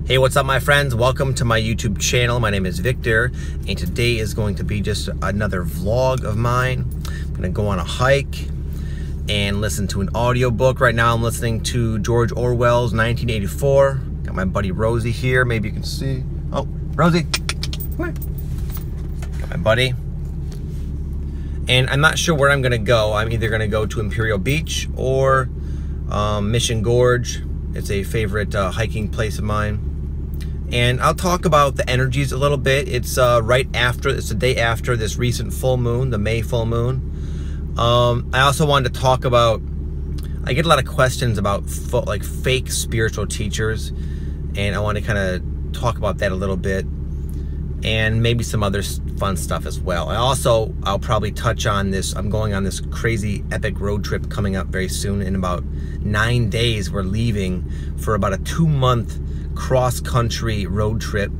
Hey, what's up, my friends? Welcome to my YouTube channel. My name is Victor, and today is going to be just another vlog of mine. I'm gonna go on a hike and listen to an audiobook. Right now I'm listening to George Orwell's 1984. Got my buddy Rosie here. Maybe you can see. Oh, Rosie, come here. Got my buddy. And I'm not sure where I'm gonna go. I'm either gonna go to Imperial Beach or Mission Gorge. It's a favorite hiking place of mine. And I'll talk about the energies a little bit. It's it's the day after this recent full moon, the May full moon. I also wanted to talk about, I get a lot of questions about like fake spiritual teachers, and I want to kind of talk about that a little bit, and maybe some other fun stuff as well. I'll probably touch on this. I'm going on this crazy epic road trip coming up very soon. In about 9 days, we're leaving for about a 2-month cross-country road trip,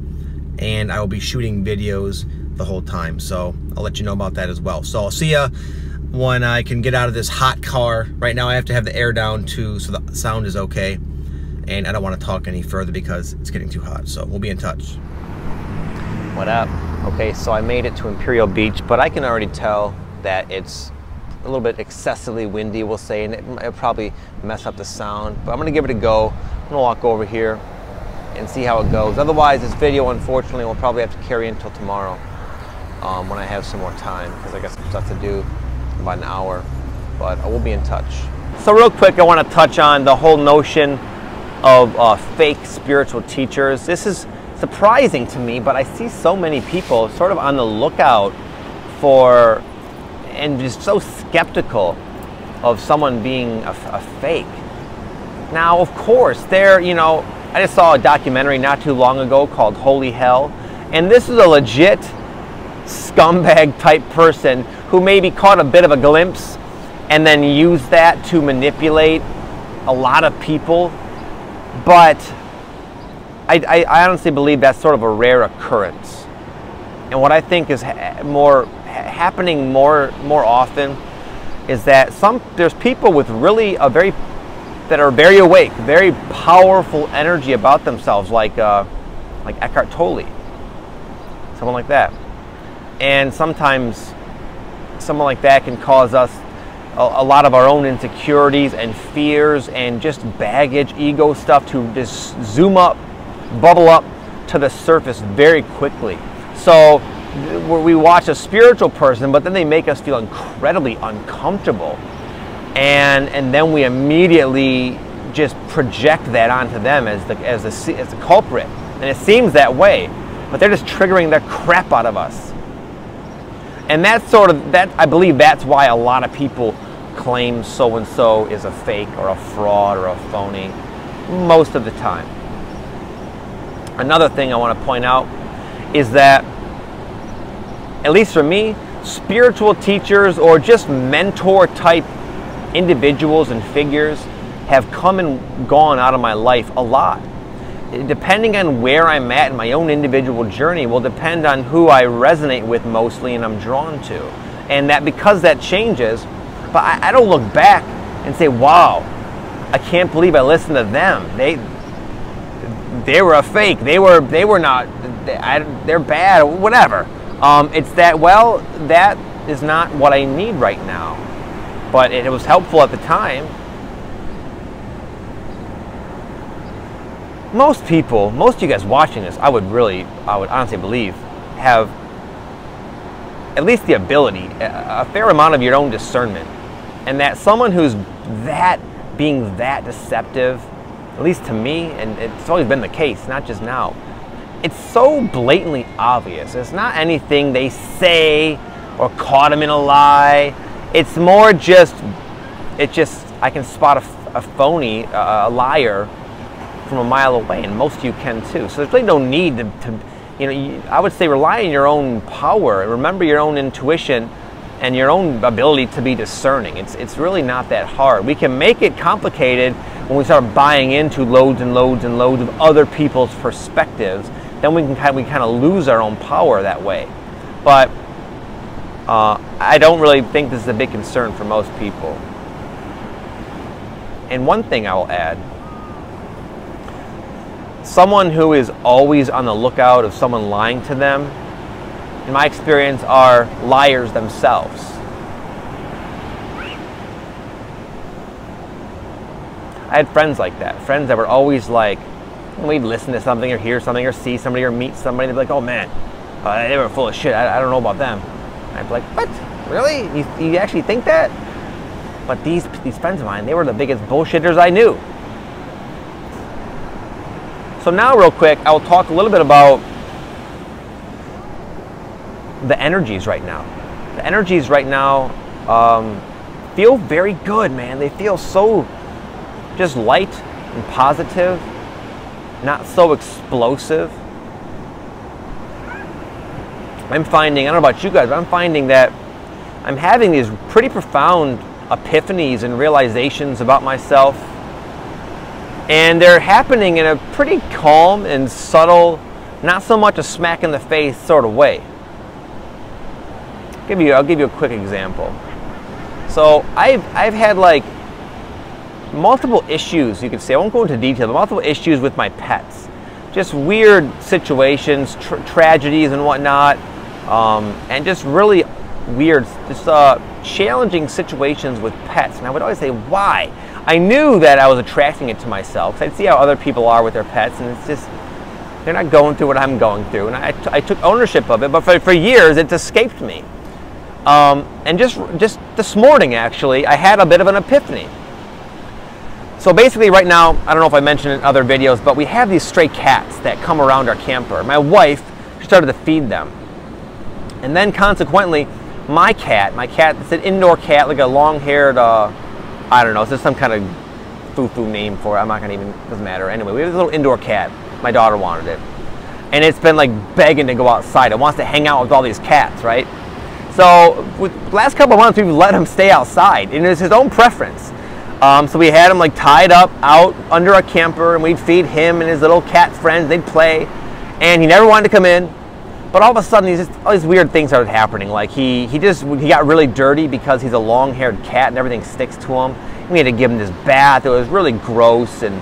and I will be shooting videos the whole time, so I'll let you know about that as well. So I'll see ya when I can get out of this hot car. Right now I have to have the air down too, so the sound is okay, and I don't want to talk any further because it's getting too hot. So we'll be in touch. What up? Okay, so I made it to Imperial Beach, but I can already tell that it's a little bit excessively windy, we'll say, and it'll probably mess up the sound, but I'm gonna give it a go. I'm gonna walk over here and see how it goes. Otherwise, this video, unfortunately, will probably have to carry until tomorrow when I have some more time, because I got some stuff to do in about an hour, but I will be in touch. So real quick, I want to touch on the whole notion of fake spiritual teachers. This is surprising to me, but I see so many people sort of on the lookout for, and just so skeptical of someone being a fake. Now, of course, I just saw a documentary not too long ago called Holy Hell, and this is a legit scumbag type person who maybe caught a bit of a glimpse and then used that to manipulate a lot of people. But I honestly believe that's sort of a rare occurrence. And what I think is happening more often is that there's people with really that are very awake, very powerful energy about themselves, like Eckhart Tolle, someone like that. And sometimes someone like that can cause us a lot of our own insecurities and fears and just baggage, ego stuff to just zoom up, bubble up to the surface very quickly. So we watch a spiritual person, but then they make us feel incredibly uncomfortable. And then we immediately just project that onto them as the culprit, and it seems that way, but they're just triggering the crap out of us. And I believe that's why a lot of people claim so and so is a fake or a fraud or a phony most of the time. Another thing I want to point out is that, at least for me, spiritual teachers or just mentor type individuals and figures have come and gone out of my life a lot. Depending on where I'm at in my own individual journey will depend on who I resonate with mostly and I'm drawn to. And that, because that changes, but I don't look back and say, wow, I can't believe I listened to them. They were a fake. They were not, they're bad, whatever. It's that, well, that is not what I need right now. But it was helpful at the time. Most of you guys watching this, I would honestly believe, have at least the ability, a fair amount of your own discernment. And that someone who's being that deceptive, at least to me, and it's always been the case, not just now, it's so blatantly obvious. It's not anything they say or caught them in a lie. It's more just, I can spot a phony, a liar from a mile away, and most of you can too. So there's really no need to I would say rely on your own power. Remember your own intuition and your own ability to be discerning. It's really not that hard. We can make it complicated when we start buying into loads and loads and loads of other people's perspectives. Then we kind of lose our own power that way. But I don't really think this is a big concern for most people. And one thing I will add someone who is always on the lookout of someone lying to them, in my experience, are liars themselves. I had friends like that. Friends that were always like, when we'd listen to something or hear something or see somebody or meet somebody, they'd be like, oh man, they were full of shit. I don't know about them. And I'd be like, what? Really? You actually think that? But these friends of mine, they were the biggest bullshitters I knew. So now real quick, I will talk a little bit about the energies right now. The energies right now feel very good, man. They feel so just light and positive, not so explosive. I'm finding, I don't know about you guys, but I'm finding that I'm having these pretty profound epiphanies and realizations about myself. And they're happening in a pretty calm and subtle, not so much a smack in the face sort of way. I'll give you a quick example. So I've had like multiple issues, you could say. I won't go into detail, but multiple issues with my pets. Just weird situations, tragedies and whatnot, and just really weird, just challenging situations with pets. And I would always say, why? I knew that I was attracting it to myself. I'd see how other people are with their pets, and it's just, they're not going through what I'm going through. And I took ownership of it, but for years, it escaped me. And just this morning, actually, I had a bit of an epiphany. So basically right now, I don't know if I mentioned it in other videos, but we have these stray cats that come around our camper. My wife started to feed them. And then consequently, my cat, it's an indoor cat, like a long-haired, I don't know, it's just some kind of foo-foo name for it. I'm not gonna even, doesn't matter. Anyway, we have this little indoor cat. My daughter wanted it. And it's been like begging to go outside. It wants to hang out with all these cats, right? So with the last couple of months, we've let him stay outside, and it's his own preference. So we had him like tied up out under a camper, and we'd feed him and his little cat friends. They'd play, and he never wanted to come in. But all of a sudden, all these weird things started happening. Like he got really dirty because he's a long-haired cat, and everything sticks to him. And we had to give him this bath. It was really gross, and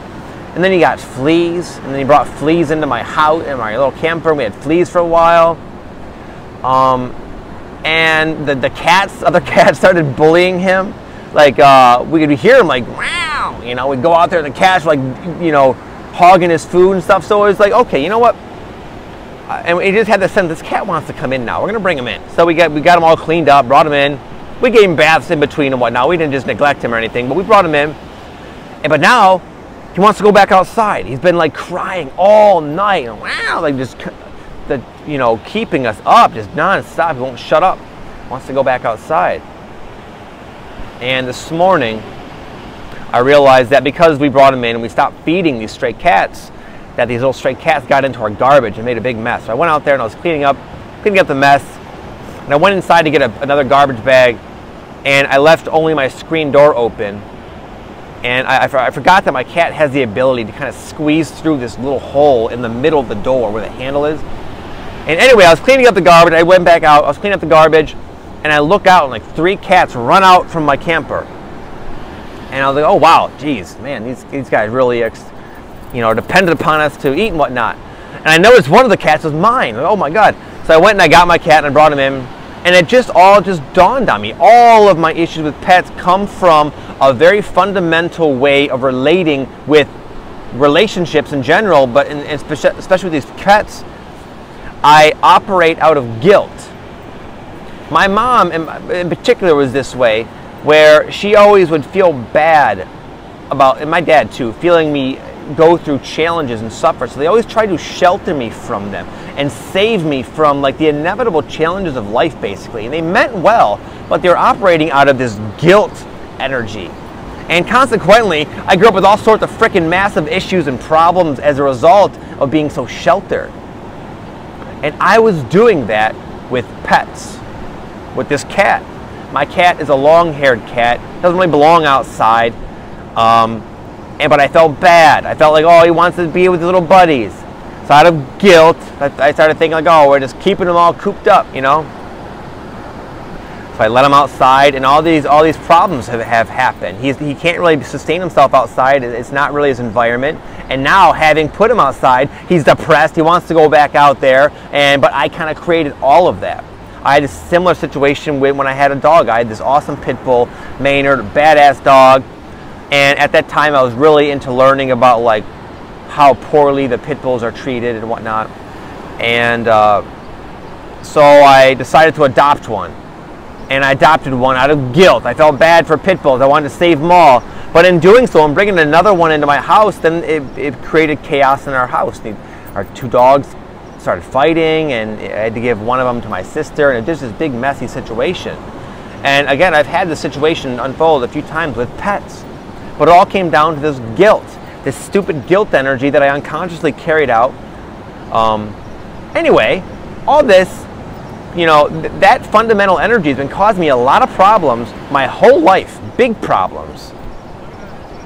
then he got fleas, and then he brought fleas into my house, in my little camper. And we had fleas for a while. And the cats, other cats, started bullying him. Like, we could hear him like, wow, you know, we'd go out there and the cats were like, you know, hogging his food and stuff. So it was like, okay, you know what? And we just had the sense, this cat wants to come in now. We're going to bring him in. So we got him all cleaned up, brought him in. We gave him baths in between and whatnot. We didn't just neglect him or anything, but we brought him in. But now he wants to go back outside. He's been like crying all night. And wow, like just, you know, keeping us up, just nonstop. He won't shut up. Wants to go back outside. And this morning, I realized that because we brought him in and we stopped feeding these stray cats, that these little stray cats got into our garbage and made a big mess. So I went out there and I was cleaning up the mess. And I went inside to get another garbage bag, and I left only my screen door open. And I forgot that my cat has the ability to kind of squeeze through this little hole in the middle of the door where the handle is. And anyway, I was cleaning up the garbage. I went back out. I was cleaning up the garbage. And I look out, and like 3 cats run out from my camper. And I was like, oh, wow, geez, man, these guys really, you know, depended upon us to eat and whatnot. And I noticed one of the cats was mine. Like, oh, my God. So I went and I got my cat, and I brought him in. And it just all dawned on me. All of my issues with pets come from a very fundamental way of relating with relationships in general, but especially with these pets, I operate out of guilt. My mom, in particular, was this way, where she always would feel bad about, and my dad too, feeling me go through challenges and suffer. So they always tried to shelter me from them and save me from like the inevitable challenges of life, basically. And they meant well, but they were operating out of this guilt energy. And consequently, I grew up with all sorts of freaking massive issues and problems as a result of being so sheltered. And I was doing that with pets. With this cat. My cat is a long-haired cat. Doesn't really belong outside. But I felt bad. I felt like, oh, he wants to be with his little buddies. So out of guilt, I started thinking like, oh, we're just keeping them all cooped up, you know? So I let him outside, and all these problems have happened. He can't really sustain himself outside. It's not really his environment. And now, having put him outside, he's depressed. He wants to go back out there. But I kind of created all of that. I had a similar situation when I had a dog. I had this awesome pit bull, Maynard, badass dog. And at that time, I was really into learning about like how poorly the pit bulls are treated and whatnot. And so I decided to adopt one. And I adopted one out of guilt. I felt bad for pit bulls. I wanted to save them all. But in doing so, and bringing another one into my house, then it created chaos in our house. Our two dogs started fighting, and I had to give one of them to my sister, and it was this big, messy situation. And again, I've had this situation unfold a few times with pets. But it all came down to this guilt, this stupid guilt energy that I unconsciously carried out. Anyway, all this, you know, that fundamental energy has been causing me a lot of problems my whole life, big problems.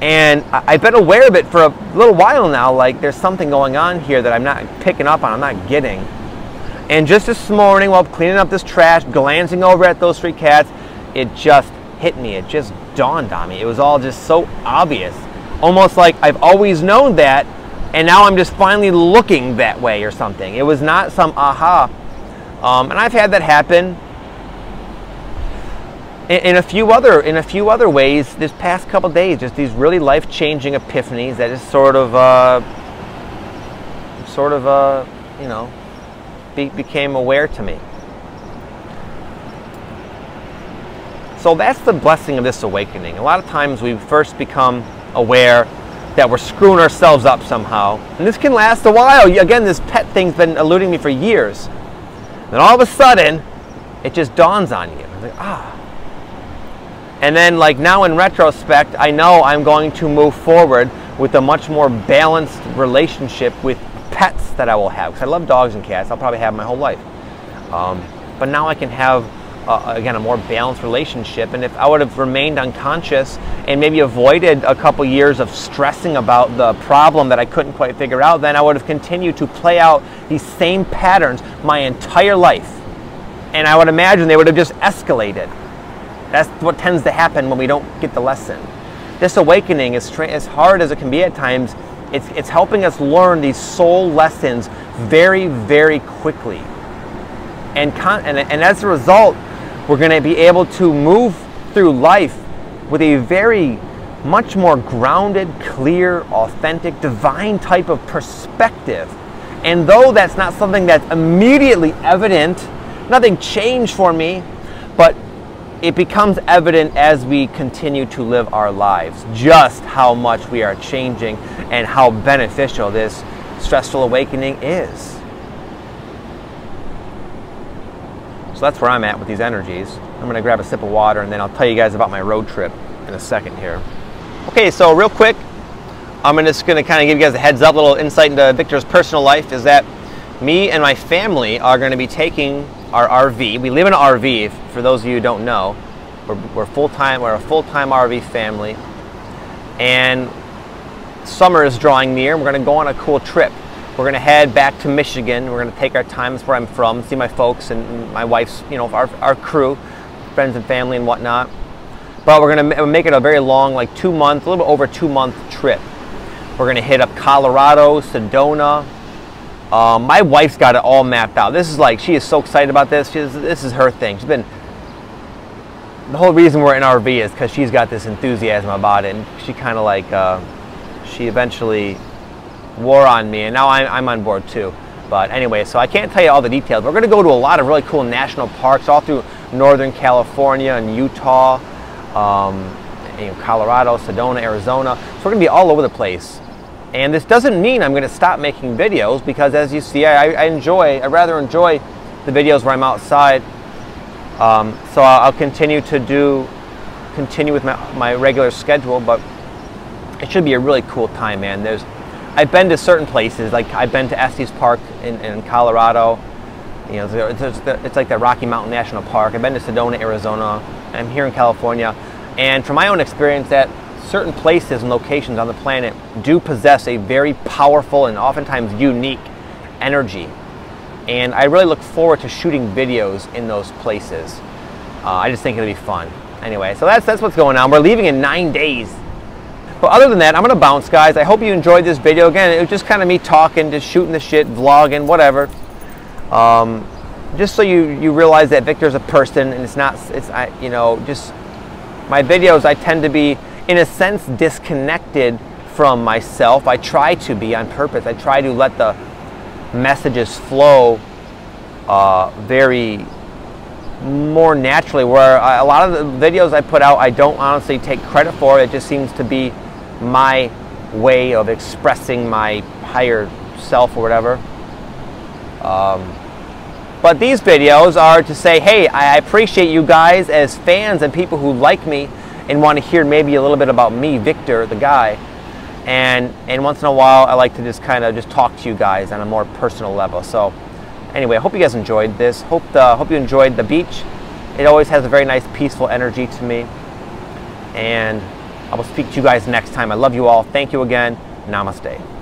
And I've been aware of it for a little while now, like there's something going on here that I'm not picking up on, I'm not getting. And just this morning, while cleaning up this trash, glancing over at those 3 cats, it just hit me, it just dawned on me. It was all just so obvious. Almost like I've always known that, and now I'm just finally looking that way or something. It was not some aha. And I've had that happen in a few other ways this past couple days. Just these really life-changing epiphanies that just sort of you know, became aware to me. So that's the blessing of this awakening. A lot of times we first become aware that we're screwing ourselves up somehow, and this can last a while. Again, this pet thing's been eluding me for years. Then all of a sudden, it just dawns on you. Like, ah. And then, like now in retrospect, I know I'm going to move forward with a much more balanced relationship with pets that I will have. Because I love dogs and cats. I'll probably have my whole life. But now I can have, again, a more balanced relationship. And if I would have remained unconscious and maybe avoided a couple years of stressing about the problem that I couldn't quite figure out, then I would have continued to play out these same patterns my entire life. And I would imagine they would have just escalated. That's what tends to happen when we don't get the lesson. This awakening, as hard as it can be at times, it's helping us learn these soul lessons very, very quickly. And as a result, we're going to be able to move through life with a very much more grounded, clear, authentic, divine type of perspective. And though that's not something that's immediately evident, nothing changed for me, but it becomes evident as we continue to live our lives, just how much we are changing and how beneficial this stressful awakening is. So that's where I'm at with these energies. I'm going to grab a sip of water, and then I'll tell you guys about my road trip in a second here. Okay, so real quick, I'm just going to kind of give you guys a heads up, a little insight into Victor's personal life, is that me and my family are going to be taking our RV. We live in an RV, for those of you who don't know. We're full-time, we're a full-time RV family. And summer is drawing near, and we're going to go on a cool trip. We're going to head back to Michigan. We're going to take our time, that's where I'm from, see my folks and my wife's, you know, our crew, friends and family and whatnot. But we're going to make it a very long, like 2 month, a little bit over 2 month trip. We're going to hit up Colorado, Sedona. My wife's got it all mapped out. This is like, she is so excited about this. This is her thing. She's been, the whole reason we're in RV is because she's got this enthusiasm about it, and she kind of like, she eventually wore on me, and now I'm on board too. But anyway, so I can't tell you all the details. We're going to go to a lot of really cool national parks all through Northern California and Utah, Colorado, Sedona, Arizona. So we're going to be all over the place. And this doesn't mean I'm going to stop making videos, because as you see, I rather enjoy the videos where I'm outside. So I'll continue with my regular schedule, but it should be a really cool time, man. I've been to certain places, like I've been to Estes Park in Colorado. You know, it's like the Rocky Mountain National Park. I've been to Sedona, Arizona. I'm here in California. And from my own experience, that certain places and locations on the planet do possess a very powerful and oftentimes unique energy. And I really look forward to shooting videos in those places. I just think it'll be fun. Anyway, so that's what's going on. We're leaving in 9 days. But other than that, I'm gonna bounce, guys. I hope you enjoyed this video. Again, it was just kind of me talking, just shooting the shit, vlogging, whatever. Just so you realize that Victor's a person, and you know, just my videos, I tend to be, in a sense, disconnected from myself. I try to be on purpose. I try to let the messages flow very more naturally, where a lot of the videos I put out, I don't honestly take credit for. It just seems to be my way of expressing my higher self or whatever. But these videos are to say, hey, I appreciate you guys as fans and people who like me and want to hear maybe a little bit about me, Victor, the guy. And once in a while, I like to just kind of just talk to you guys on a more personal level. So anyway, I hope you guys enjoyed this. Hope you enjoyed the beach. It always has a very nice, peaceful energy to me. And I will speak to you guys next time. I love you all. Thank you again. Namaste.